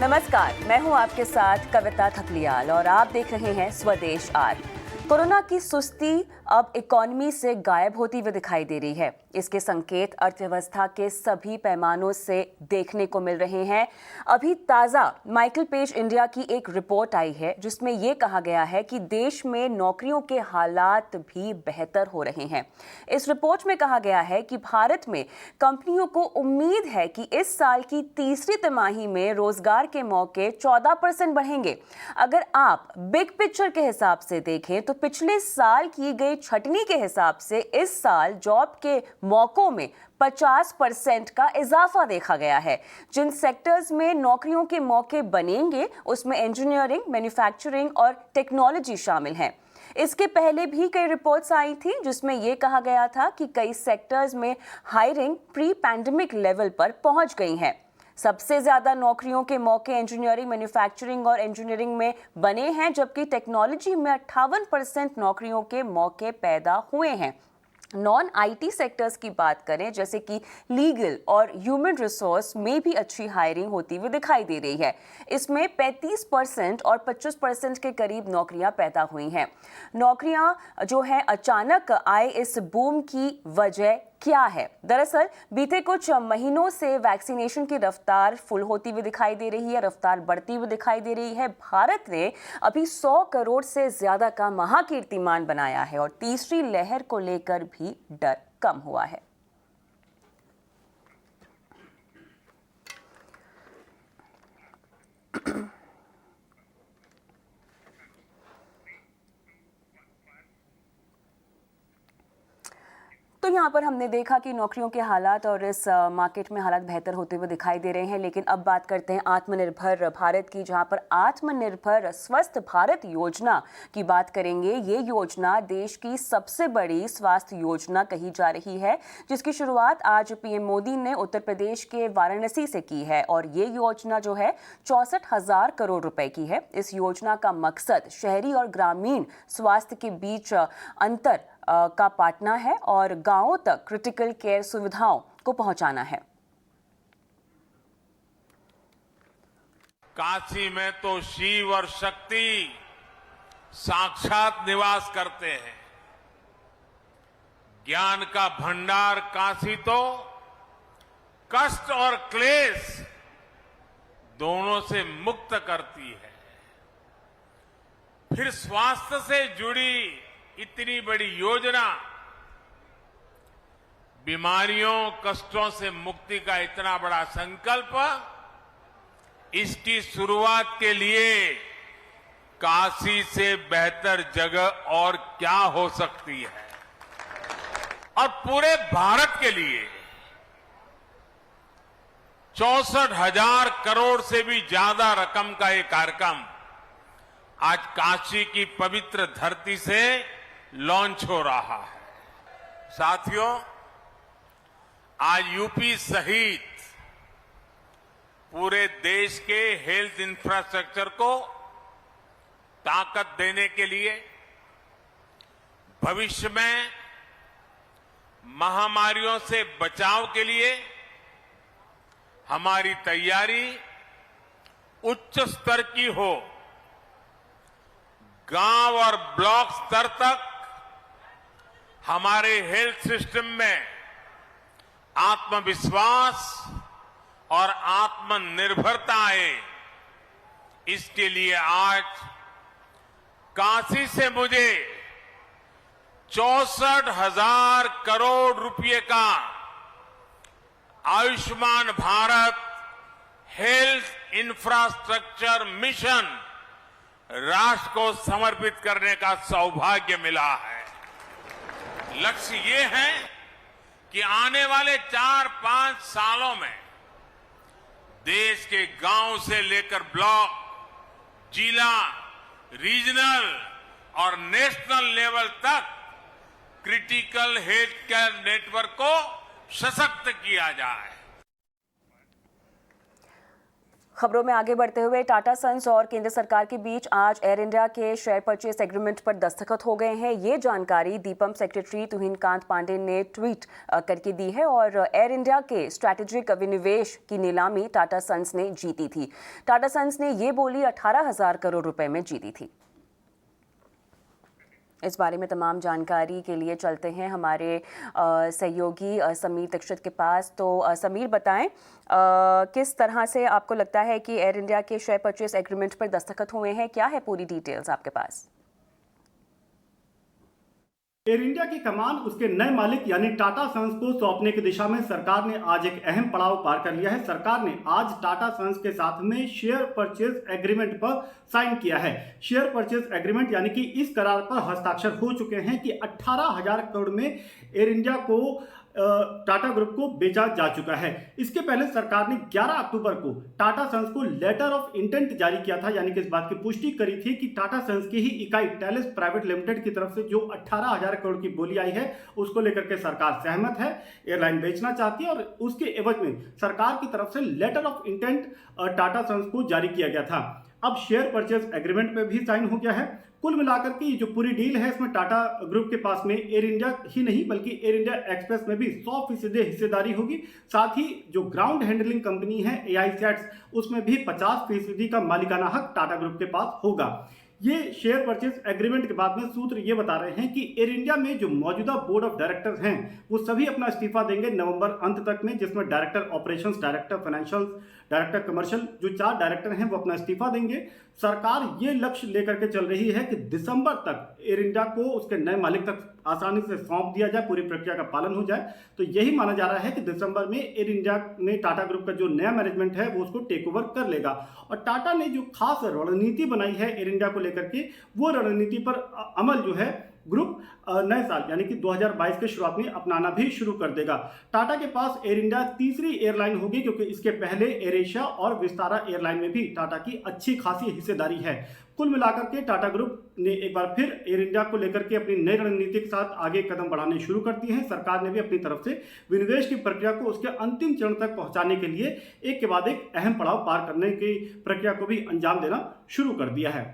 नमस्कार, मैं हूं आपके साथ कविता थपलियाल और आप देख रहे हैं स्वदेश आज। कोरोना की सुस्ती अब इकोनॉमी से गायब होती हुई दिखाई दे रही है। इसके संकेत अर्थव्यवस्था के सभी पैमानों से देखने को मिल रहे हैं। अभी ताज़ा माइकल पेज इंडिया की एक रिपोर्ट आई है जिसमें यह कहा गया है कि देश में नौकरियों के हालात भी बेहतर हो रहे हैं। इस रिपोर्ट में कहा गया है कि भारत में कंपनियों को उम्मीद है कि इस साल की तीसरी तिमाही में रोजगार के मौके 14% बढ़ेंगे। अगर आप बिग पिक्चर के हिसाब से देखें तो पिछले साल की गई छटनी के हिसाब से इस साल जॉब के मौकों में 50% का इजाफा देखा गया है। जिन सेक्टर्स में नौकरियों के मौके बनेंगे उसमें इंजीनियरिंग, मैन्युफैक्चरिंग और टेक्नोलॉजी शामिल हैं। इसके पहले भी कई रिपोर्ट्स आई थी जिसमें यह कहा गया था कि कई सेक्टर्स में हायरिंग प्री पैंडेमिक लेवल पर पहुंच गई है। सबसे ज्यादा नौकरियों के मौके इंजीनियरिंग, मैन्युफैक्चरिंग और इंजीनियरिंग में बने हैं, जबकि टेक्नोलॉजी में 58% नौकरियों के मौके पैदा हुए हैं। नॉन आईटी सेक्टर्स की बात करें जैसे कि लीगल और ह्यूमन रिसोर्स में भी अच्छी हायरिंग होती हुई दिखाई दे रही है। इसमें 35% और 25% के करीब नौकरियां पैदा हुई हैं। नौकरियां जो है अचानक आए इस बूम की वजह क्या है? दरअसल बीते कुछ महीनों से वैक्सीनेशन की रफ्तार फुल होती हुई दिखाई दे रही है, रफ्तार बढ़ती हुई दिखाई दे रही है। भारत ने अभी 100 करोड़ से ज्यादा का महाकीर्तिमान बनाया है और तीसरी लहर को लेकर भी डर कम हुआ है। तो यहाँ पर हमने देखा कि नौकरियों के हालात और इस मार्केट में हालात बेहतर होते हुए दिखाई दे रहे हैं। लेकिन अब बात करते हैं आत्मनिर्भर भारत की, जहाँ पर आत्मनिर्भर स्वस्थ भारत योजना की बात करेंगे। ये योजना देश की सबसे बड़ी स्वास्थ्य योजना कही जा रही है, जिसकी शुरुआत आज पीएम मोदी ने उत्तर प्रदेश के वाराणसी से की है। और ये योजना जो है 64,000 करोड़ रुपए की है। इस योजना का मकसद शहरी और ग्रामीण स्वास्थ्य के बीच अंतर का पाटना है और गांवों तक क्रिटिकल केयर सुविधाओं को पहुंचाना है। काशी में तो शिव और शक्ति साक्षात निवास करते हैं। ज्ञान का भंडार काशी तो कष्ट और क्लेश दोनों से मुक्त करती है। फिर स्वास्थ्य से जुड़ी इतनी बड़ी योजना, बीमारियों कष्टों से मुक्ति का इतना बड़ा संकल्प, इसकी शुरुआत के लिए काशी से बेहतर जगह और क्या हो सकती है। और पूरे भारत के लिए 64,000 करोड़ से भी ज्यादा रकम का ये कार्यक्रम आज काशी की पवित्र धरती से लॉन्च हो रहा है। साथियों, आज यूपी सहित पूरे देश के हेल्थ इंफ्रास्ट्रक्चर को ताकत देने के लिए भविष्य में महामारियों से बचाव के लिए हमारी तैयारी उच्च स्तर की हो। गांव और ब्लॉक स्तर तक हमारे हेल्थ सिस्टम में आत्मविश्वास और आत्मनिर्भरता आए, इसके लिए आज काशी से मुझे 64,000 करोड़ रुपए का Ayushman Bharat health infrastructure mission राष्ट्र को समर्पित करने का सौभाग्य मिला है। लक्ष्य ये है कि आने वाले 4-5 सालों में देश के गांव से लेकर ब्लॉक, जिला, रीजनल और नेशनल लेवल तक क्रिटिकल हेल्थ केयर नेटवर्क को सशक्त किया जाए। खबरों में आगे बढ़ते हुए टाटा सन्स और केंद्र सरकार के बीच आज एयर इंडिया के शेयर परचेस एग्रीमेंट पर दस्तखत हो गए हैं। ये जानकारी दीपम सेक्रेटरी तुहिन कांत पांडे ने ट्वीट करके दी है और एयर इंडिया के स्ट्रैटेजिक विनिवेश की नीलामी टाटा सन्स ने जीती थी। टाटा सन्स ने ये बोली 18,000 करोड़ रुपए में जीती थी। इस बारे में तमाम जानकारी के लिए चलते हैं हमारे सहयोगी समीर दीक्षित के पास। तो समीर बताएं, किस तरह से आपको लगता है कि एयर इंडिया के शेयर परचेस एग्रीमेंट पर दस्तखत हुए हैं? क्या है पूरी डिटेल्स आपके पास? एयर इंडिया की कमान उसके नए मालिक यानी टाटा सन्स को सौंपने की दिशा में सरकार ने आज एक अहम पड़ाव पार कर लिया है। सरकार ने आज टाटा सन्स के साथ में शेयर परचेज एग्रीमेंट पर साइन किया है। शेयर परचेज एग्रीमेंट यानी कि इस करार पर हस्ताक्षर हो चुके हैं कि 18,000 करोड़ में एयर इंडिया को टाटा ग्रुप को बेचा जा चुका है। इसके पहले सरकार ने 11 अक्टूबर को टाटा सन्स को लेटर ऑफ इंटेंट जारी किया था, यानी कि इस बात की पुष्टि करी थी कि टाटा सन्स की ही इकाई टेलिस प्राइवेट लिमिटेड की तरफ से जो 18,000 करोड़ की बोली आई है उसको लेकर के सरकार सहमत है, एयरलाइन बेचना चाहती है और उसके एवज में सरकार की तरफ से letter of intent Tata Sons को जारी किया गया था। अब शेयर परचेज एग्रीमेंट पे भी साइन हो गया है। कुल मिलाकर के जो पूरी डील है इसमें टाटा ग्रुप के पास में एयर इंडिया ही नहीं बल्कि एयर इंडिया एक्सप्रेस में भी 100% हिस्सेदारी होगी। साथ ही जो ग्राउंड हैंडलिंग कंपनी है AISATS उसमें भी 50% का मालिकाना हक टाटा ग्रुप के पास होगा। ये शेयर परचेज एग्रीमेंट के बाद में सूत्र ये बता रहे हैं कि एयर इंडिया में जो मौजूदा बोर्ड ऑफ डायरेक्टर्स हैं वो सभी अपना इस्तीफा देंगे नवंबर अंत तक में, जिसमें director operations, director financial, director commercial, जो 4 डायरेक्टर हैं वो अपना इस्तीफा देंगे। सरकार ये लक्ष्य लेकर के चल रही है कि दिसंबर तक एयर इंडिया को उसके नए मालिक तक आसानी से सौंप दिया जाए, पूरी प्रक्रिया का पालन हो जाए। तो यही माना जा रहा है कि दिसंबर में एयर इंडिया में टाटा ग्रुप का जो नया मैनेजमेंट है वो उसको टेक ओवर कर लेगा। और टाटा ने जो खास रणनीति बनाई है एयर इंडिया को लेकर के, वो रणनीति पर अमल जो है ग्रुप नए साल यानी कि 2022 के शुरुआत में अपनाना भी शुरू कर देगा। टाटा के पास एयर इंडिया तीसरी एयरलाइन होगी, क्योंकि इसके पहले एयर एशिया और विस्तारा एयरलाइन में भी टाटा की अच्छी खासी हिस्सेदारी है। कुल मिलाकर के टाटा ग्रुप ने एक बार फिर एयर इंडिया को लेकर के अपनी नई रणनीति के साथ आगे कदम बढ़ाने शुरू कर दिए हैं। सरकार ने भी अपनी तरफ से विनिवेश की प्रक्रिया को उसके अंतिम चरण तक पहुंचाने के लिए एक के बाद एक अहम पड़ाव पार करने की प्रक्रिया को भी अंजाम देना शुरू कर दिया है।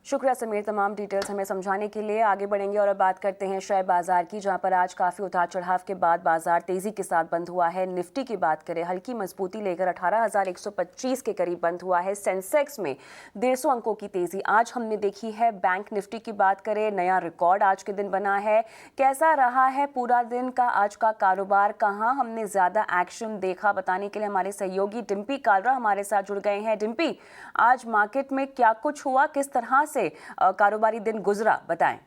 शुक्रिया समीर तमाम डिटेल्स हमें समझाने के लिए। आगे बढ़ेंगे और अब बात करते हैं शेयर बाजार की, जहां पर आज काफ़ी उतार चढ़ाव के बाद बाजार तेजी के साथ बंद हुआ है। निफ्टी की बात करें, हल्की मजबूती लेकर 18,125 के करीब बंद हुआ है। सेंसेक्स में 150 अंकों की तेजी आज हमने देखी है। बैंक निफ्टी की बात करें, नया रिकॉर्ड आज के दिन बना है। कैसा रहा है पूरा दिन का आज का कारोबार, कहाँ हमने ज़्यादा एक्शन देखा, बताने के लिए हमारे सहयोगी डिम्पी कालरा हमारे साथ जुड़ गए हैं। डिम्पी, आज मार्केट में क्या कुछ हुआ, किस तरह से कारोबारी दिन गुजरा, बताएं।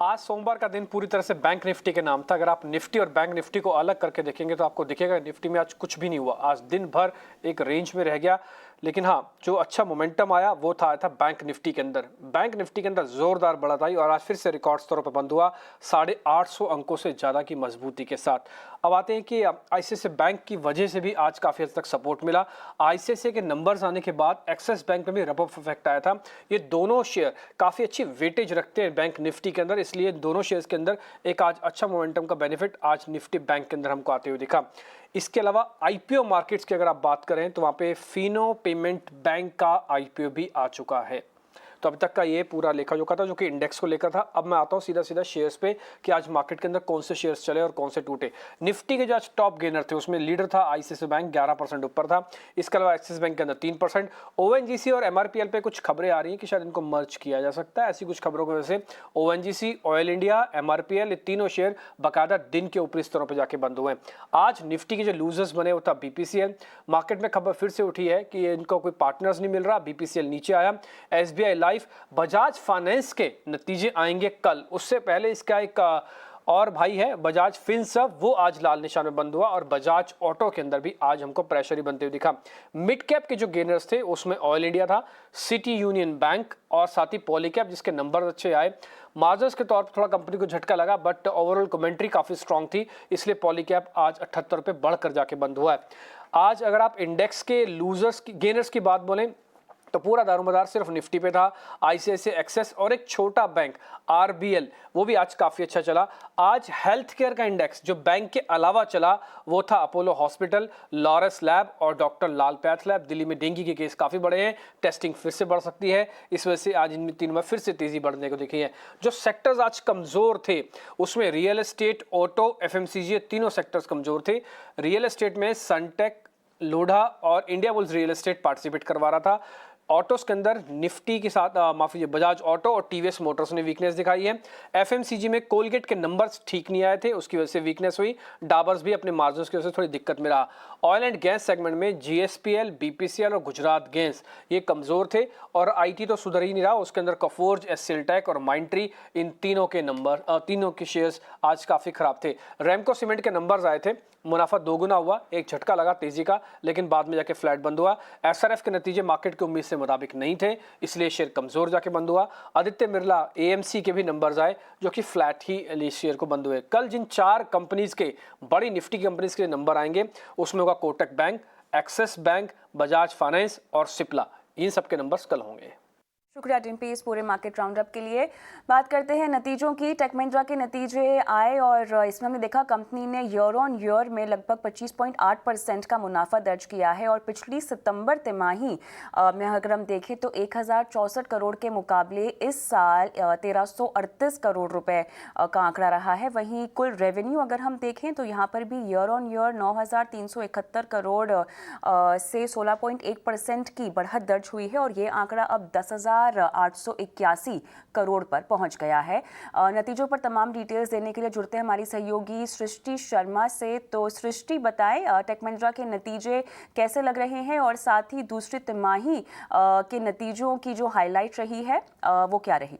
आज सोमवार का दिन पूरी तरह से बैंक निफ्टी के नाम था। अगर आप निफ्टी और बैंक निफ्टी को अलग करके देखेंगे तो आपको दिखेगा निफ्टी में आज कुछ भी नहीं हुआ। आज दिन भर एक रेंज में रह गया, लेकिन हाँ, जो अच्छा मोमेंटम आया वो था बैंक निफ्टी के अंदर। बैंक निफ्टी के अंदर जोरदार बढ़त आई और आज फिर से रिकॉर्ड स्तरों पर बंद हुआ 850 अंकों से ज़्यादा की मजबूती के साथ। अब आते हैं कि आईसीआईसीआई बैंक की वजह से भी आज काफ़ी हद तक सपोर्ट मिला। आईसीआईसीआई के नंबर्स आने के बाद एक्सिस बैंक में भी रब ऑफ इफेक्ट आया था। ये दोनों शेयर काफ़ी अच्छी वेटेज रखते हैं बैंक निफ्टी के अंदर, इसलिए दोनों शेयर्स के अंदर एक आज अच्छा मोमेंटम का बेनिफिट आज निफ्टी बैंक के अंदर हमको आते हुए दिखा। इसके अलावा आईपीओ मार्केट्स की अगर आप बात करें तो वहाँ पे फिनो पेमेंट बैंक का आईपीओ भी आ चुका है। तो अभी तक का ये पूरा लेखा जोखा था जो कि इंडेक्स को लेकर था। अब मैं आता हूँ सीधा सीधा शेयर्स पे कि आज मार्केट के अंदर कौन से शेयर्स चले और कौन से टूटे। निफ्टी के जो आज टॉप गेनर थे उसमें लीडर था आईसीआईसीआई बैंक, 11% ऊपर था। इसके अलावा एक्सिस बैंक के अंदर 3%। ओएनजीसी और एमआरपीएल पे कुछ खबरें आ रही हैं कि शायद इनको मर्ज किया जा सकता है। ऐसी कुछ खबरों की वजह से ओएनजीसी, ऑयल इंडिया, एमआरपीएल, ये तीनों शेयर बाकायदा दिन के ऊपरी स्तरों पर जाके बंद हुए। आज निफ्टी के जो लूजर्स बने वो था बीपीसीएल। मार्केट में खबर फिर से उठी है कि इनको कोई पार्टनर्स नहीं मिल रहा, बीपीसीएल नीचे आया। एसबीआई लाइफ, बजाज फाइनेंस के नतीजे आएंगे कल, उससे पहले इसका एक और भाई है बजाज फिनसर्व, वो आज लाल निशान में बंद हुआ। और बजाज ऑटो के अंदर भी आज हमको प्रेशर ही बनते हुए दिखा। मिड कैप के जो गेनर्स थे उसमें ऑयल इंडिया था, सिटी यूनियन बैंक और साथ ही पॉलीकैप जिसके नंबर अच्छे आए। मार्जिन्स के तौर पर थोड़ा कंपनी को झटका लगा, बट ओवरऑल कमेंट्री काफी स्ट्रांग थी, इसलिए पॉलीकैप आज 78 पे बढ़कर जाके बंद हुआ है। आज अगर आप इंडेक्स के लूजर्स की, गेनर्स की बात बोलें तो पूरा दारोमदार सिर्फ निफ्टी पे था। आईसीआईसीआई एक्सेस और एक छोटा बैंक आरबीएल वो भी आज काफी अच्छा चला। आज हेल्थ केयर का इंडेक्स जो बैंक के अलावा चला वो था अपोलो हॉस्पिटल, लॉरस लैब और डॉक्टर लाल पैथ लैब। दिल्ली में डेंगू के केस काफी बढ़े हैं, टेस्टिंग फिर से बढ़ सकती है, इस वजह से आज इन तीनों में फिर से तेजी बढ़ने को दिखी है। जो सेक्टर्स आज कमजोर थे उसमें रियल एस्टेट, ऑटो, एफएमसीजी तीनों सेक्टर्स कमजोर थे। रियल एस्टेट में सनटेक, लोढ़ा और India bulls real estate participate करवा रहा था। ऑटोस के अंदर निफ्टी के साथ बजाज ऑटो और टीवीएस मोटर्स ने वीकनेस दिखाई है। एफएमसीजी में कोलगेट के नंबर्स ठीक नहीं आए थे, उसकी वजह से वीकनेस हुई। डाबर्स भी अपने मार्जिन्स की वजह से थोड़ी दिक्कत में रहा। ऑयल एंड गैस सेगमेंट में जीएसपीएल, बीपीसीएल और गुजरात गैस ये कमजोर थे और आईटी तो सुधर ही नहीं रहा। उसके अंदर कफोर्ज, एससीएलटेक और माइंट्री इन तीनों के शेयर्स आज काफी खराब थे। रैमको सीमेंट के नंबर्स आए थे, मुनाफा दोगुना हुआ, एक झटका लगा तेजी का, लेकिन बाद में जाके फ्लैट बंद हुआ। एसआरएफ के नतीजे मार्केट की उम्मीद से मुताबिक नहीं थे, इसलिए शेयर कमजोर जाके बंद हुआ। आदित्य बिरला, एएमसी के भी नंबर्स आए जो कि फ्लैट ही शेयर को बंद हुए। कल जिन 4 कंपनीज के, बड़ी निफ्टी कंपनीज के नंबर आएंगे उसमें होगा Kotak bank, axis bank, Bajaj finance और सिप्ला। इन सबके नंबर्स कल होंगे। शुक्रिया डिम्पी इस पूरे मार्केट राउंडअप के लिए। बात करते हैं नतीजों की। टेक महिंद्रा के नतीजे आए और इसमें हमने देखा कंपनी ने ईयर ऑन ईयर में लगभग 25.8% का मुनाफा दर्ज किया है और पिछली सितंबर तिमाही में अगर हम देखें तो 1064 करोड़ के मुकाबले इस साल 1338 करोड़ रुपए का आंकड़ा रहा है। वहीं कुल रेवेन्यू अगर हम देखें तो यहाँ पर भी ईयर ऑन ईयर 9371 करोड़ से 16.1% की बढ़त दर्ज हुई है और ये आंकड़ा अब 10,881 करोड़ पर पहुंच गया है। नतीजों पर तमाम डिटेल्स देने के लिए जुड़ते हैं हमारी सहयोगी सृष्टि शर्मा से। तो सृष्टि बताएं टेक महिंद्रा के नतीजे कैसे लग रहे हैं और साथ ही दूसरी तिमाही के नतीजों की जो हाईलाइट रही है वो क्या रही?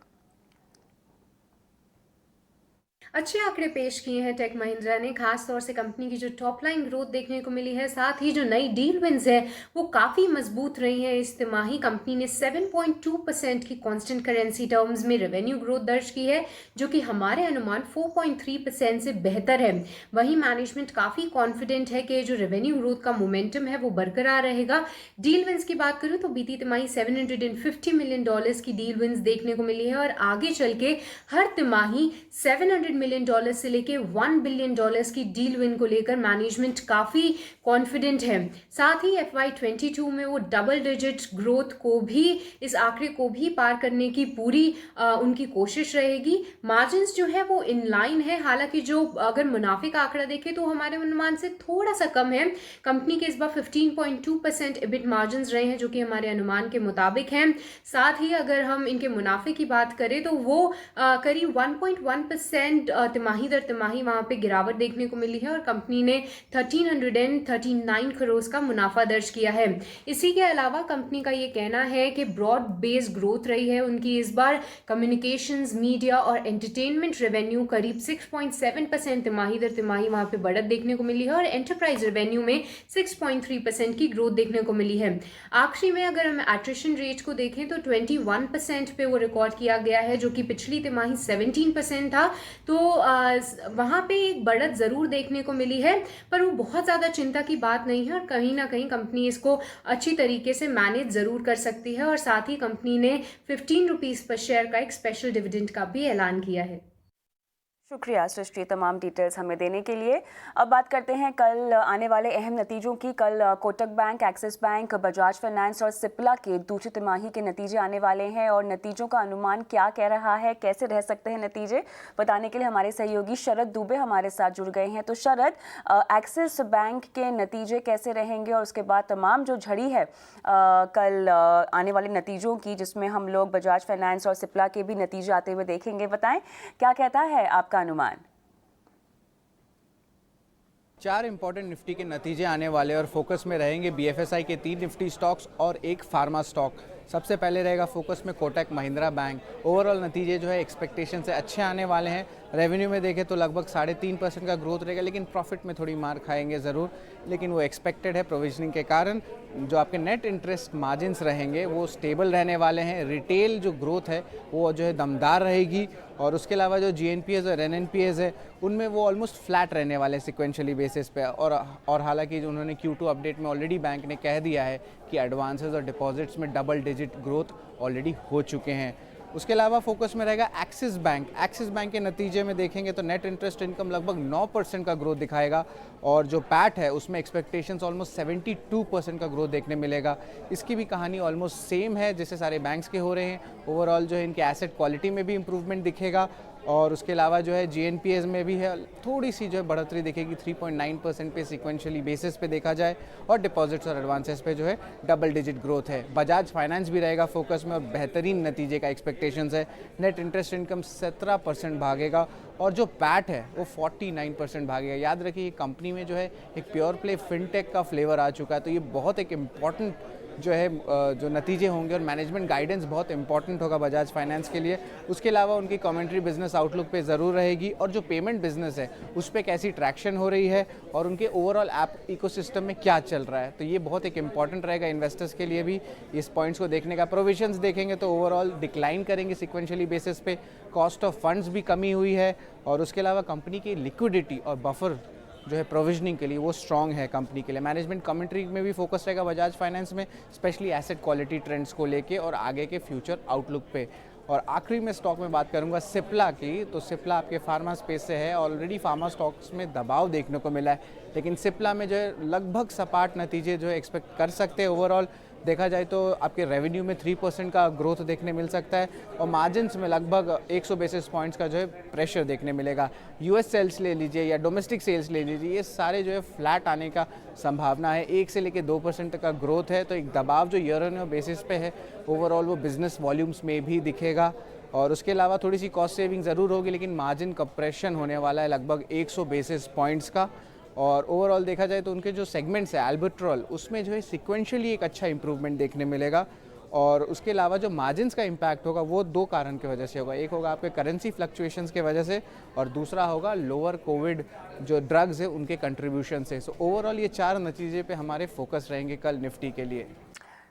अच्छे आंकड़े पेश किए हैं टेक महिंद्रा ने। खास तौर से कंपनी की जो टॉप लाइन ग्रोथ देखने को मिली है, साथ ही जो नई डील विंस है वो काफ़ी मजबूत रही है। इस तिमाही कंपनी ने 7.2% की कांस्टेंट करेंसी टर्म्स में रेवेन्यू ग्रोथ दर्ज की है, जो कि हमारे अनुमान 4.3% से बेहतर है। वहीं मैनेजमेंट काफ़ी कॉन्फिडेंट है कि जो रेवेन्यू ग्रोथ का मोमेंटम है वो बरकरार रहेगा। डील विंस की बात करूँ तो बीती तिमाही $750 मिलियन की डील विंस देखने को मिली है और आगे चल के हर तिमाही $700 मिलियन से लेके $1 बिलियन की डील विन को लेकर मैनेजमेंट काफ़ी कॉन्फिडेंट है। साथ ही FY22 में वो डबल डिजिट ग्रोथ को भी, इस आंकड़े को भी पार करने की पूरी उनकी कोशिश रहेगी। मार्जिन्स जो है वो इन लाइन है, हालांकि जो अगर मुनाफे का आंकड़ा देखें तो हमारे अनुमान से थोड़ा सा कम है। कंपनी के इस बार 15.2% EBIT मार्जिन्स रहे हैं जो कि हमारे अनुमान के मुताबिक हैं। साथ ही अगर हम इनके मुनाफे की बात करें तो वो करीब 1.1% तिमाही दर तिमाही वहां पे गिरावट देखने को मिली है और कंपनी ने 1339 करोड़ का मुनाफा दर्ज किया है। इसी के अलावा कंपनी का ये कहना है कि ब्रॉड बेस ग्रोथ रही है उनकी। इस बार कम्युनिकेशंस, मीडिया और एंटरटेनमेंट रेवेन्यू करीब 6.7% तिमाही दर तिमाही वहां पे बढ़त देखने को मिली है और एंटरप्राइज रेवेन्यू में 6.3% की ग्रोथ देखने को मिली है। आखिरी में अगर हम एट्रिशन रेट को देखें तो 21% पे वो रिकॉर्ड किया गया है, जो कि पिछली तिमाही 17% था। तो वहाँ पे एक बढ़त ज़रूर देखने को मिली है, पर वो बहुत ज़्यादा चिंता की बात नहीं है और कहीं ना कहीं कंपनी इसको अच्छी तरीके से मैनेज ज़रूर कर सकती है। और साथ ही कंपनी ने 15 रुपीज़ पर शेयर का एक स्पेशल डिविडेंड का भी ऐलान किया है। शुक्रिया सृष्टि तमाम डिटेल्स हमें देने के लिए। अब बात करते हैं कल आने वाले अहम नतीजों की। कल Kotak bank, axis bank, Bajaj finance और सिप्ला के दूसरी तिमाही के नतीजे आने वाले हैं और नतीजों का अनुमान क्या कह रहा है, कैसे रह सकते हैं नतीजे, बताने के लिए हमारे सहयोगी शरद दुबे हमारे साथ जुड़ गए हैं। तो शरद, एक्सिस बैंक के नतीजे कैसे रहेंगे और उसके बाद तमाम जो झड़ी है कल आने वाले नतीजों की, जिसमें हम लोग बजाज फाइनेंस और सिप्ला के भी नतीजे आते हुए देखेंगे, बताएं क्या कहता है आपका अनुमान? 4 इंपॉर्टेंट निफ्टी के नतीजे आने वाले और फोकस में रहेंगे BFSI के 3 निफ्टी स्टॉक्स और एक फार्मा स्टॉक। सबसे पहले रहेगा फोकस में कोटक महिंद्रा बैंक। ओवरऑल नतीजे जो है एक्सपेक्टेशन से अच्छे आने वाले हैं। रेवेन्यू में देखें तो लगभग 3.5% का ग्रोथ रहेगा, लेकिन प्रॉफिट में थोड़ी मार खाएंगे ज़रूर, लेकिन वो एक्सपेक्टेड है प्रोविजनिंग के कारण। जो आपके नेट इंटरेस्ट मार्जिन्स रहेंगे वो स्टेबल रहने वाले हैं। रिटेल जो ग्रोथ है वो जो है दमदार रहेगी और उसके अलावा जो GNPAs और NNPAs है उनमें वो ऑलमोस्ट फ्लैट रहने वाले सिक्वेंशली बेसिस पे। और हालांकि जो उन्होंने Q2 अपडेट में ऑलरेडी बैंक ने कह दिया है कि एडवांसेस और डिपॉजिट्स में डबल डिजिट ग्रोथ ऑलरेडी हो चुके हैं। उसके अलावा फोकस में रहेगा एक्सिस बैंक के नतीजे में देखेंगे तो नेट इंटरेस्ट इनकम लगभग 9% का ग्रोथ दिखाएगा और जो पैट है उसमें एक्सपेक्टेशंस ऑलमोस्ट 72% का ग्रोथ देखने मिलेगा। इसकी भी कहानी ऑलमोस्ट सेम है जैसे सारे बैंक्स के हो रहे हैं। ओवरऑल जो है इनके एसेट क्वालिटी में भी इंप्रूवमेंट दिखेगा और उसके अलावा जो है GNPA में भी है थोड़ी सी जो है बढ़ोतरी दिखेगी 3.9% पे सिक्वेंशली बेसिस पे देखा जाए और डिपॉजिट्स और एडवांसेस पे जो है डबल डिजिट ग्रोथ है। बजाज फाइनेंस भी रहेगा फोकस में और बेहतरीन नतीजे का एक्सपेक्टेशंस है। नेट इंटरेस्ट इनकम 17% भागेगा और जो पैट है वो 49% भागेगा। याद रखिए ये कंपनी में जो है एक प्योर प्ले फिनटेक का फ्लेवर आ चुका है, तो ये बहुत एक इम्पॉर्टेंट जो है जो नतीजे होंगे और मैनेजमेंट गाइडेंस बहुत इंपॉर्टेंट होगा बजाज फाइनेंस के लिए। उसके अलावा उनकी कमेंट्री बिजनेस आउटलुक पे ज़रूर रहेगी और जो पेमेंट बिजनेस है उस पर कैसी ट्रैक्शन हो रही है और उनके ओवरऑल ऐप इकोसिस्टम में क्या चल रहा है, तो ये बहुत एक इंपॉर्टेंट रहेगा इन्वेस्टर्स के लिए भी इस पॉइंट्स को देखने का। प्रोविजंस देखेंगे तो ओवरऑल डिक्लाइन करेंगे सिक्वेंशली बेसिस पे, कॉस्ट ऑफ फंड्स भी कमी हुई है और उसके अलावा कंपनी की लिक्विडिटी और बफर जो है प्रोविजनिंग के लिए वो स्ट्रॉन्ग है कंपनी के लिए। मैनेजमेंट कमेंट्री में भी फोकस रहेगा बजाज फाइनेंस में, स्पेशली एसेट क्वालिटी ट्रेंड्स को लेके और आगे के फ्यूचर आउटलुक पे। और आखिरी में स्टॉक में बात करूंगा सिप्ला की, तो सिप्ला आपके फार्मा स्पेस से है। ऑलरेडी फार्मा स्टॉक्स में दबाव देखने को मिला है, लेकिन सिप्ला में जो है लगभग सपाट नतीजे जो है एक्सपेक्ट कर सकते हैं। ओवरऑल देखा जाए तो आपके रेवेन्यू में 3% का ग्रोथ देखने मिल सकता है और मार्जिन्स में लगभग 100 बेसिस पॉइंट्स का जो है प्रेशर देखने मिलेगा। US सेल्स ले लीजिए या डोमेस्टिक सेल्स ले लीजिए, ये सारे जो है फ्लैट आने का संभावना है। 1 से लेकर 2% तक का ग्रोथ है, तो एक दबाव जो ईयर ऑन ईयर बेसिस पे है ओवरऑल वो बिजनेस वॉल्यूम्स में भी दिखेगा। और उसके अलावा थोड़ी सी कॉस्ट सेविंग ज़रूर होगी, लेकिन मार्जिन कंप्रेशन होने वाला है लगभग 100 बेसिस पॉइंट्स का। और ओवरऑल देखा जाए तो उनके जो सेगमेंट्स है एल्बिट्रॉल, उसमें जो है सिक्वेंशियली एक अच्छा इंप्रूवमेंट देखने मिलेगा। और उसके अलावा जो मार्जिन्स का इम्पैक्ट होगा वो 2 कारण की वजह से होगा। एक होगा आपके करेंसी फ्लक्चुएशंस के वजह से और दूसरा होगा लोअर कोविड जो ड्रग्स है उनके कंट्रीब्यूशन से। सो ओवरऑल ये 4 नतीजे पे हमारे फोकस रहेंगे कल निफ्टी के लिए।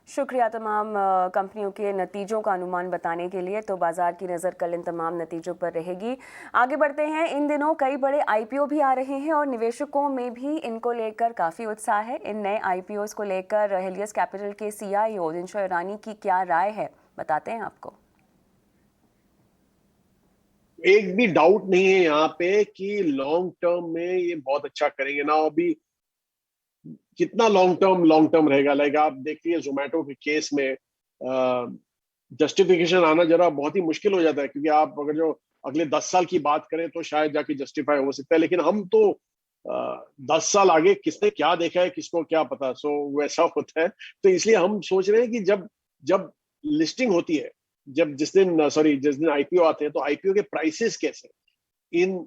शुक्रिया तमाम कंपनियों के नतीजों का अनुमान बताने के लिए। तो बाजार की नज़र कल इन तमाम नतीजों पर रहेगी। आगे बढ़ते हैं। इन दिनों कई बड़े IPO भी आ रहे हैं और निवेशकों में भी इनको लेकर काफ़ी उत्साह है। इन नए IPOs को लेकर हेलियस कैपिटल के CIO दिनशॉय ईरानी की क्या राय है, बताते हैं आपको। एक भी डाउट नहीं है यहाँ पे कि लॉन्ग टर्म में ये बहुत अच्छा करेंगे ना। अभी कितना लॉन्ग टर्म रहेगा, लाइक आप देखिए जोमेटो के केस में जस्टिफिकेशन आना जरा बहुत ही मुश्किल हो जाता है, क्योंकि आप अगर जो अगले 10 साल की बात करें तो शायद जाके जस्टिफाई हो सकता है, लेकिन हम तो 10 साल आगे किसने क्या देखा है किसको क्या पता। सो वैसा होता है, तो इसलिए हम सोच रहे हैं कि जब लिस्टिंग होती है, जिस दिन IPO आते हैं, तो IPO के प्राइसेस कैसे, इन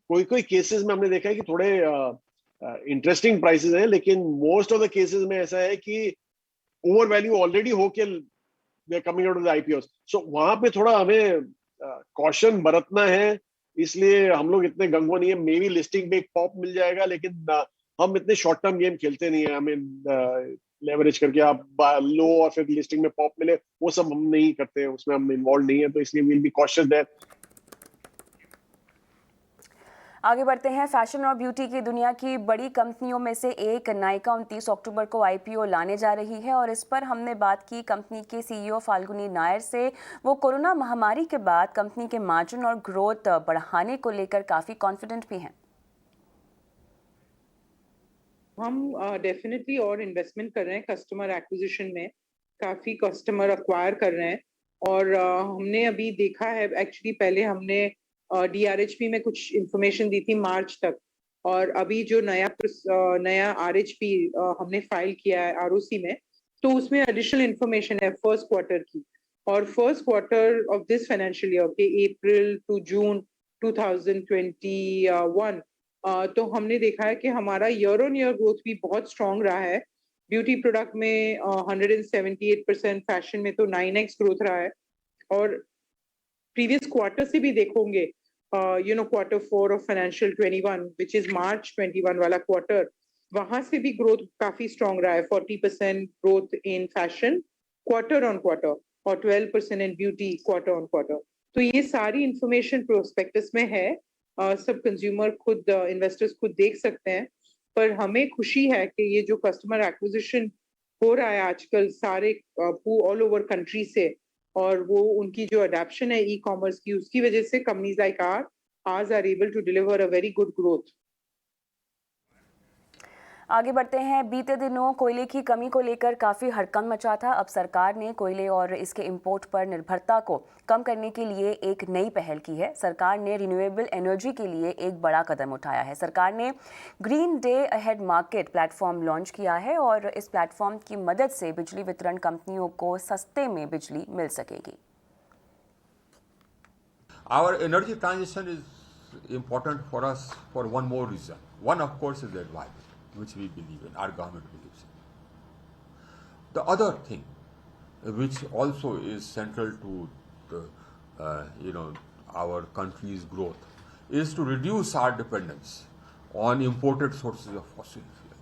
कोई केसेस में हमने देखा है कि थोड़े इंटरेस्टिंग प्राइसेस हैं, लेकिन मोस्ट ऑफ द केसेस में ऐसा है कि ओवर वैल्यू ऑलरेडी होके coming out of the IPOs। सो वहां पे थोड़ा हमें कॉशन बरतना है, इसलिए हम लोग इतने गंगो नहीं है। मे बी लिस्टिंग में एक पॉप मिल जाएगा, लेकिन हम इतने शॉर्ट टर्म गेम खेलते नहीं है। हमें लेवरेज करके आप लो और फिर लिस्टिंग में पॉप मिले, वो सब हम नहीं करते, उसमें हम इन्वॉल्व नहीं है, तो इसलिए विल बी कॉशियस देयर। आगे बढ़ते हैं। फैशन और ब्यूटी की दुनिया की बड़ी कंपनियों में से एक नायका 29 अक्टूबर को IPO लाने जा रही है और इस पर हमने बात की कंपनी के CEO फाल्गुनी नायर से। वो कोरोना महामारी के बाद कंपनी के मार्जिन और ग्रोथ बढ़ाने को लेकर काफ़ी कॉन्फिडेंट भी हैं। हम डेफिनेटली और इन्वेस्टमेंट कर रहे हैं कस्टमर एक्विजिशन में, काफ़ी कस्टमर अक्वायर कर रहे हैं। और हमने अभी देखा है, एक्चुअली पहले हमने DRHP में कुछ इंफॉर्मेशन दी थी मार्च तक, और अभी जो नया RHP हमने फाइल किया है ROC में, तो उसमें एडिशनल इंफॉर्मेशन है फर्स्ट क्वार्टर की। और first quarter of this financial year के April to June 2021, तो हमने देखा है कि हमारा ईयर ऑन ईयर ग्रोथ भी बहुत स्ट्रॉन्ग रहा है। ब्यूटी प्रोडक्ट में 178%, फैशन में तो 9x ग्रोथ रहा है। और प्रीवियस क्वार्टर से भी देखोगे, quarter 4 of financial 21 which is March 21 वाला क्वार्टर, वहां से भी ग्रोथ काफी स्ट्रॉन्ग रहा है। 40% growth in fashion quarter on quarter और 12% इन ब्यूटी क्वार्टर ऑन क्वार्टर। तो ये सारी इंफॉर्मेशन प्रोस्पेक्टस में है, सब कंज्यूमर खुद, इन्वेस्टर्स खुद देख सकते हैं। पर हमें खुशी है कि ये जो कस्टमर एक्विजिशन हो रहा है आजकल सारे ऑल ओवर कंट्री से, और वो उनकी जो अडेप्शन है ई कॉमर्स की, उसकी वजह से companies like ours are able to deliver a very good growth. आगे बढ़ते हैं। बीते दिनों कोयले की कमी को लेकर काफ़ी हड़कंप मचा था। अब सरकार ने कोयले और इसके इंपोर्ट पर निर्भरता को कम करने के लिए एक नई पहल की है। सरकार ने रिन्यूएबल एनर्जी के लिए एक बड़ा कदम उठाया है। सरकार ने green day ahead market platform launch किया है और इस प्लेटफॉर्म की मदद से बिजली वितरण कंपनियों को सस्ते में बिजली मिल सकेगी। Our energy transition is important for us for one more reason. One, of course, is the environment, which we believe in, our government believes in. The other thing, which also is central to the, our country's growth, is to reduce our dependence on imported sources of fossil fuel.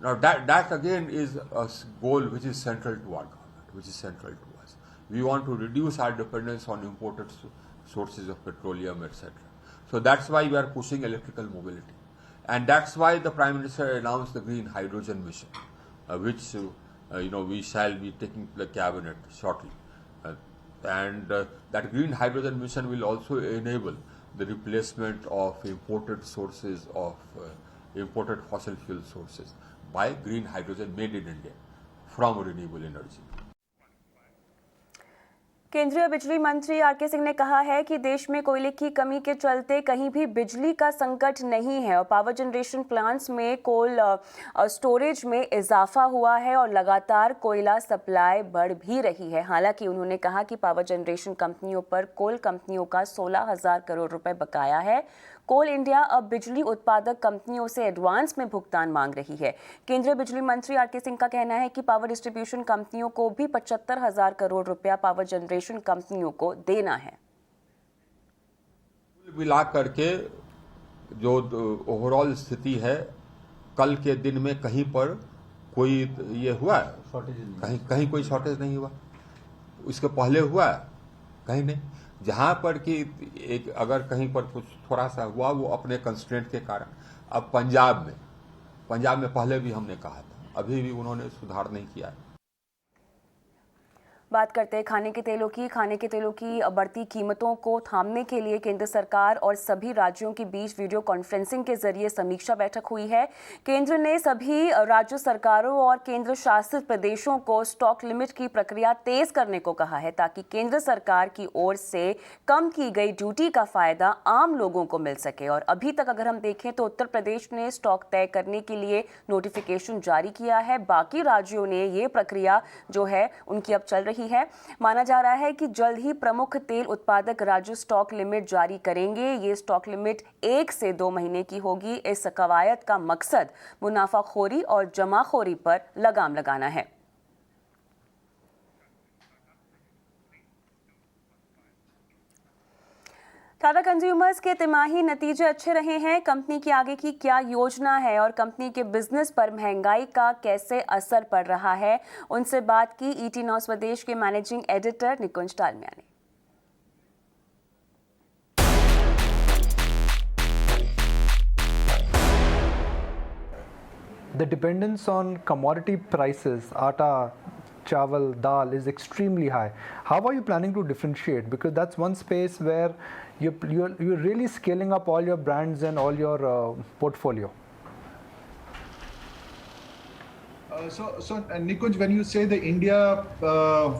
Now, that again is a goal which is central to our government, which is central to us. We want to reduce our dependence on imported sources of petroleum, etc. So that's why we are pushing electrical mobility. And that's why the Prime Minister announced the Green Hydrogen Mission, which we shall be taking to the cabinet shortly. That Green Hydrogen Mission will also enable the replacement of imported sources of imported fossil fuel sources by green hydrogen made in India from renewable energy. केंद्रीय बिजली मंत्री R K. Singh ने कहा है कि देश में कोयले की कमी के चलते कहीं भी बिजली का संकट नहीं है और पावर जनरेशन प्लांट्स में कोल स्टोरेज में इजाफा हुआ है और लगातार कोयला सप्लाई बढ़ भी रही है। हालांकि उन्होंने कहा कि पावर जनरेशन कंपनियों पर कोल कंपनियों का 16,000 करोड़ रुपए बकाया है। कोल इंडिया अब बिजली उत्पादक कंपनियों से एडवांस में भुगतान मांग रही है। केंद्रीय बिजली मंत्री आर.के. सिंह का कहना है कि पावर डिस्ट्रीब्यूशन कंपनियों को भी 75,000 करोड़ रुपया पावर जनरेशन कंपनियों को देना है। मिला करके जो ओवरऑल स्थिति है, कल के दिन में कहीं पर कोई ये हुआ है, कहीं कोई शॉर्टेज नहीं हुआ। इसके पहले हुआ कहीं नहीं। जहां पर कि एक अगर कहीं पर कुछ थोड़ा सा हुआ वो अपने कंस्ट्रेंट के कारण। अब पंजाब में पहले भी हमने कहा था, अभी भी उन्होंने सुधार नहीं किया है। बात करते हैं खाने के तेलों की बढ़ती कीमतों को थामने के लिए केंद्र सरकार और सभी राज्यों के बीच वीडियो कॉन्फ्रेंसिंग के जरिए समीक्षा बैठक हुई है। केंद्र ने सभी राज्य सरकारों और केंद्र शासित प्रदेशों को स्टॉक लिमिट की प्रक्रिया तेज करने को कहा है ताकि केंद्र सरकार की ओर से कम की गई ड्यूटी का फायदा आम लोगों को मिल सके। और अभी तक अगर हम देखें तो उत्तर प्रदेश ने स्टॉक तय करने के लिए नोटिफिकेशन जारी किया है। बाकी राज्यों ने ये प्रक्रिया जो है उनकी अब चल रही है। माना जा रहा है कि जल्द ही प्रमुख तेल उत्पादक राज्य स्टॉक लिमिट जारी करेंगे। ये स्टॉक लिमिट 1 से 2 महीने की होगी। इस कवायद का मकसद मुनाफाखोरी और जमाखोरी पर लगाम लगाना है। टाटा कंज्यूमर्स के तिमाही नतीजे अच्छे रहे हैं। कंपनी की आगे की क्या योजना है और कंपनी के बिजनेस पर महंगाई का कैसे असर पड़ रहा है, उनसे बात की ET Now स्वदेश के मैनेजिंग एडिटर निकुंज डालमिया ने। The dependence on commodity prices, atta, chawal, dal, is extremely high. How are you planning to differentiate? Because that's one space where you're really scaling up all your brands and all your portfolio. So Nikunj, when you say the India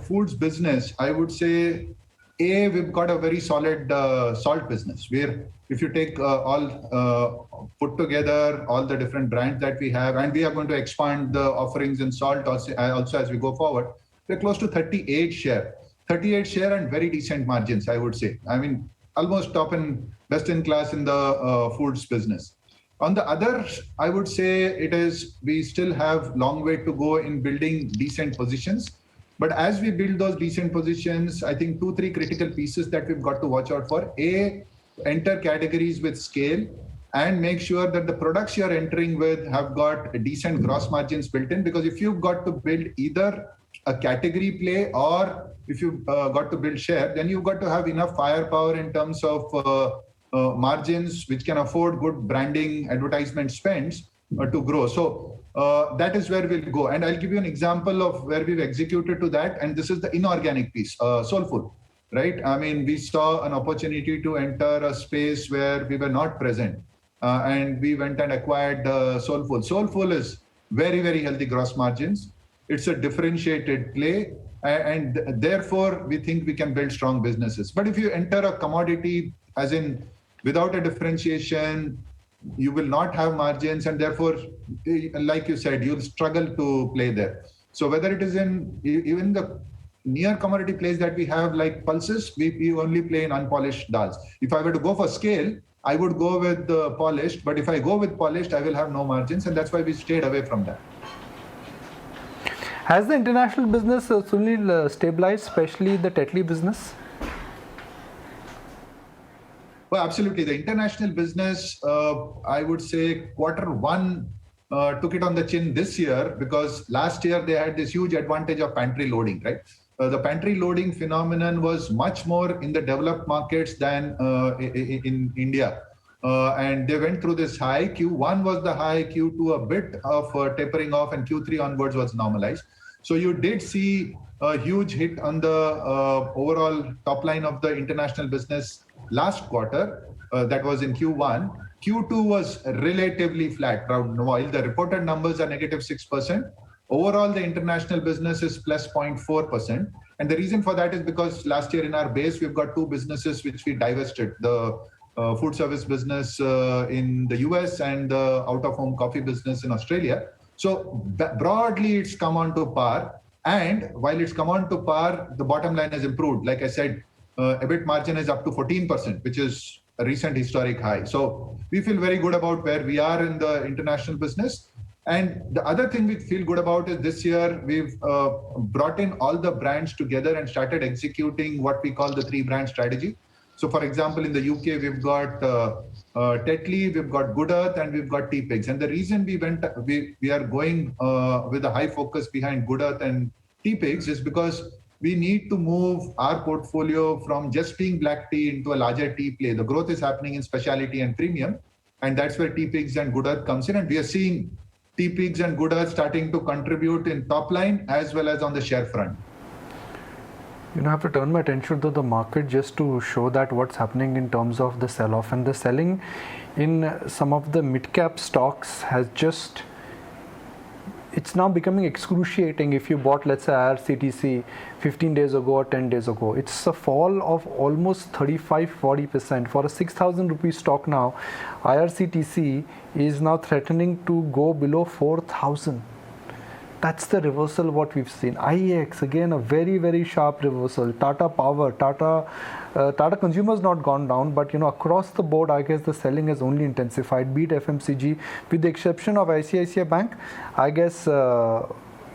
foods business, I would say we've got a very solid salt business where if you take all put together all the different brands that we have, and we are going to expand the offerings in salt also as we go forward, we're close to 38 share and very decent margins, I would say. I mean, almost top and best in class in the foods business. On the other, I would say we still have long way to go in building decent positions. But as we build those decent positions, I think 2-3 critical pieces that we've got to watch out for. Enter categories with scale and make sure that the products you're entering with have got decent gross margins built in. Because if you've got to build either a category play or if you've got to build share, then you've got to have enough firepower in terms of margins which can afford good branding, advertisement spends to grow. So that is where we'll go. And I'll give you an example of where we've executed to that. And this is the inorganic piece, Soulfull, right? I mean, we saw an opportunity to enter a space where we were not present. And we went and acquired Soulfull. Soulfull is very, very healthy gross margins. It's a differentiated play. And therefore, we think we can build strong businesses. But if you enter a commodity, as in without a differentiation, you will not have margins, and therefore, like you said, you'll struggle to play there. So whether it is in even the near commodity plays that we have, like pulses, we only play in unpolished dals. If I were to go for scale, I would go with the polished, but if I go with polished, I will have no margins, and that's why we stayed away from that. Has the international business, Sunil, stabilized, especially the Tetley business? Well, absolutely. The international business, I would say Q1 took it on the chin this year, because last year they had this huge advantage of pantry loading, right? The pantry loading phenomenon was much more in the developed markets than in India. And they went through this high. Q1 was the high, Q2 a bit of tapering off, and Q3 onwards was normalized. So you did see a huge hit on the overall top line of the international business last quarter. That was in Q1. Q2 was relatively flat. While the reported numbers are -6%, overall the international business is +0.4%. And the reason for that is because last year in our base, we've got two businesses which we divested. The food service business in the US and the out-of-home coffee business in Australia. So broadly, it's come on to par. And while it's come on to par, the bottom line has improved. Like I said, EBIT margin is up to 14%, which is a recent historic high. So we feel very good about where we are in the international business. And the other thing we feel good about is this year, we've brought in all the brands together and started executing what we call the 3-brand strategy. So for example, in the UK, we've got Tetley, we've got Good Earth, and we've got Teapigs. And the reason we are going with a high focus behind Good Earth and Teapigs is because we need to move our portfolio from just being black tea into a larger tea play. The growth is happening in specialty and premium, and that's where Teapigs and Good Earth comes in. And we are seeing Teapigs and Good Earth starting to contribute in top line as well as on the share front. You know, I have to turn my attention to the market just to show that what's happening in terms of the sell-off, and the selling in some of the mid-cap stocks has just, it's now becoming excruciating. If you bought, let's say, IRCTC 15 days ago or 10 days ago, it's a fall of almost 35-40%. For a 6,000 rupee stock now, IRCTC is now threatening to go below 4,000. That's the reversal what we've seen. IEX, again, a very, very sharp reversal. Tata Power, Tata Consumer's not gone down, but you know, across the board, I guess the selling has only intensified. Be it FMCG, with the exception of ICICI Bank, I guess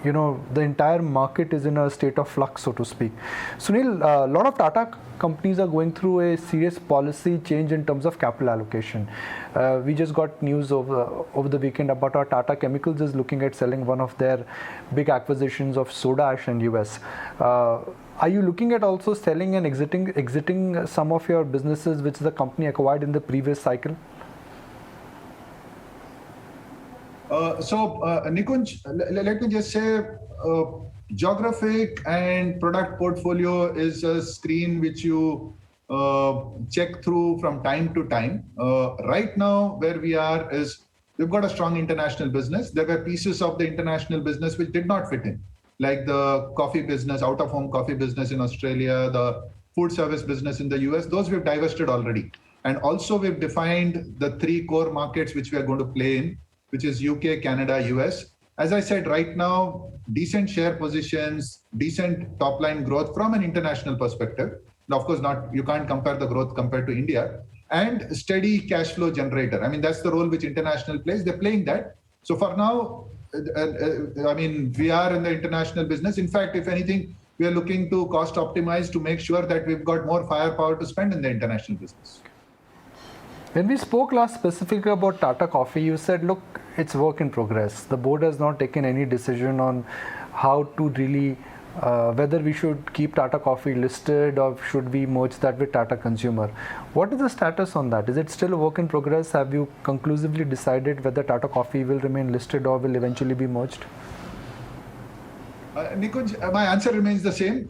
you know, the entire market is in a state of flux, so to speak. Sunil, a lot of Tata companies are going through a serious policy change in terms of capital allocation. We just got news over the weekend about how Tata Chemicals is looking at selling one of their big acquisitions of soda ash in US. Are you looking at also selling and exiting some of your businesses which the company acquired in the previous cycle? Nikunj, let me just say, geographic and product portfolio is a screen which you check through from time to time. Right now, where we are is we've got a strong international business. There were pieces of the international business which did not fit in, like the coffee business, out-of-home coffee business in Australia, the food service business in the US. Those we've divested already. And also we've defined the 3 core markets which we are going to play in, which is UK, Canada, US. As I said, right now, decent share positions, decent top line growth from an international perspective. Now, of course, you can't compare the growth compared to India, and steady cash flow generator. I mean, that's the role which international plays. They're playing that. So for now, I mean, we are in the international business. In fact, if anything, we are looking to cost optimize to make sure that we've got more firepower to spend in the international business. When we spoke last specifically about Tata Coffee, you said, look, it's work in progress. The board has not taken any decision on how to really whether we should keep Tata Coffee listed or should we merge that with Tata Consumer. What is the status on that? Is it still a work in progress? Have you conclusively decided whether Tata Coffee will remain listed or will eventually be merged? Nikunj, my answer remains the same,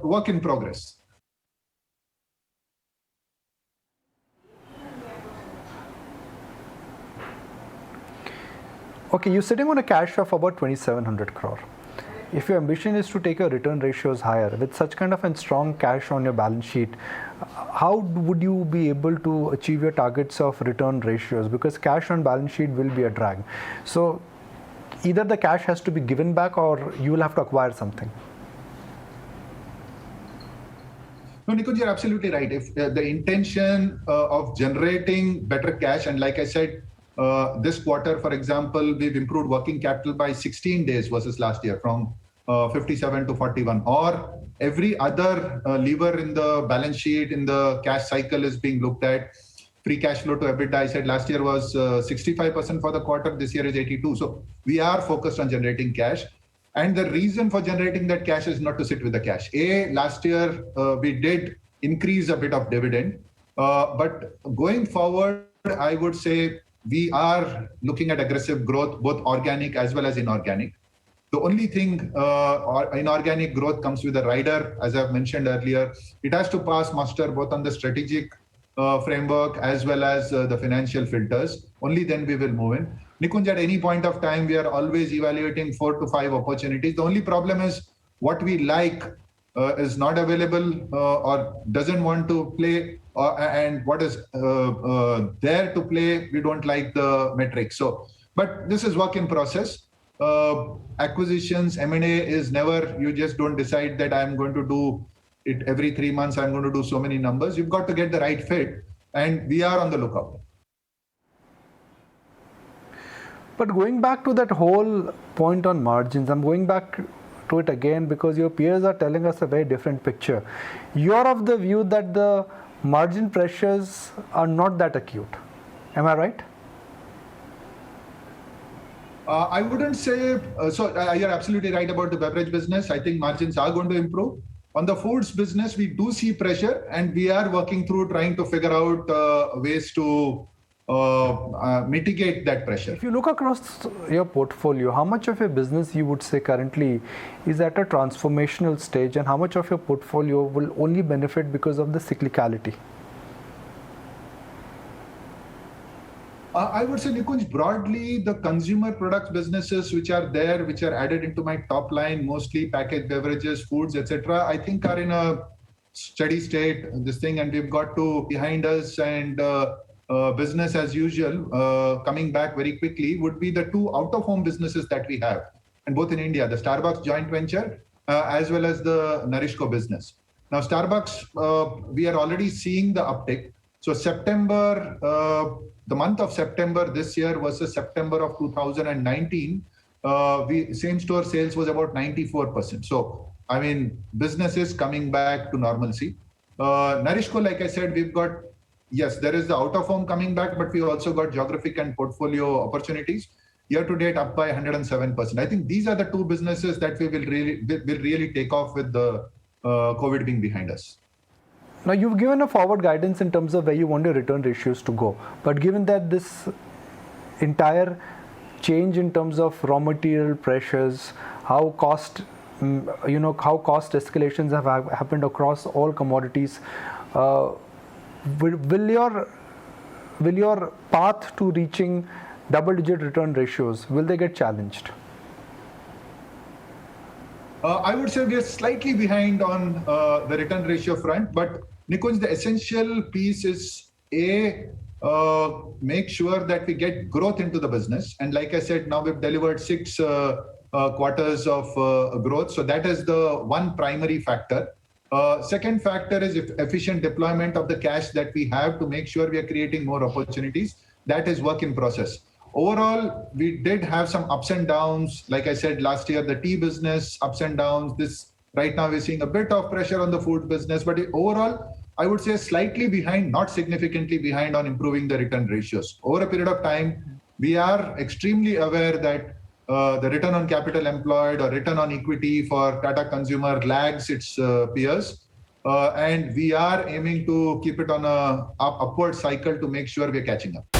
work in progress. Okay, you're sitting on a cash of about 2,700 crore. If your ambition is to take your return ratios higher, with such kind of a strong cash on your balance sheet, how would you be able to achieve your targets of return ratios? Because cash on balance sheet will be a drag. So either the cash has to be given back or you will have to acquire something. No, Nikunj, you're absolutely right. If the intention of generating better cash, and like I said, this quarter, for example, we've improved working capital by 16 days versus last year, from 57 to 41. Or every other lever in the balance sheet, in the cash cycle is being looked at. Free cash flow to EBITDA, I said last year was 65% for the quarter. This year is 82. So we are focused on generating cash. And the reason for generating that cash is not to sit with the cash. Last year, we did increase a bit of dividend. But going forward, I would say we are looking at aggressive growth, both organic as well as inorganic. The only thing, inorganic growth comes with a rider, as I've mentioned earlier. It has to pass muster both on the strategic framework as well as the financial filters. Only then we will move in. Nikunj, at any point of time, we are always evaluating 4 to 5 opportunities. The only problem is what we like is not available or doesn't want to play, and what is there to play, we don't like the metrics. So, but this is work in process. Acquisitions, M&A is never, you just don't decide that I'm going to do it every 3 months, I'm going to do so many numbers. You've got to get the right fit, and we are on the lookout. But going back to that whole point on margins, I'm going back to it again because your peers are telling us a very different picture. You're of the view that the margin pressures are not that acute. Am I right? I wouldn't say, you're absolutely right about the beverage business. I think margins are going to improve. On the foods business, we do see pressure, and we are working through trying to figure out ways to mitigate that pressure. If you look across your portfolio, how much of your business you would say currently is at a transformational stage, and how much of your portfolio will only benefit because of the cyclicality? I would say, Nikunj, broadly, the consumer products businesses which are there, which are added into my top line, mostly packaged beverages, foods, etc., I think are in a steady state, this thing, and we've got to behind us, and business as usual, coming back very quickly, would be the 2 out-of-home businesses that we have, and both in India, the Starbucks joint venture, as well as the NourishCo business. Now, Starbucks, we are already seeing the uptick. So September, the month of September this year versus September of 2019, same-store sales was about 94%. So, I mean, business is coming back to normalcy. NourishCo, like I said, we've got, yes, there is the out-of-home coming back, but we also got geographic and portfolio opportunities. Year to date, up by 107%. I think these are the 2 businesses that we will really take off with the COVID being behind us. Now, you've given a forward guidance in terms of where you want your return ratios to go. But given that this entire change in terms of raw material pressures, how cost escalations have happened across all commodities, will your path to reaching double-digit return ratios, will they get challenged? I would say we are slightly behind on the return ratio front, but Nikunj, the essential piece is make sure that we get growth into the business. And like I said, now we've delivered 6 quarters of growth. So that is the one primary factor. Second factor is efficient deployment of the cash that we have to make sure we are creating more opportunities. That is work in process. Overall, we did have some ups and downs. Like I said, last year, the tea business, ups and downs. Right now, we're seeing a bit of pressure on the food business. But overall, I would say slightly behind, not significantly behind on improving the return ratios. Over a period of time, we are extremely aware that the return on capital employed or return on equity for Tata Consumer lags its peers. And we are aiming to keep it on a upward cycle to make sure we're catching up.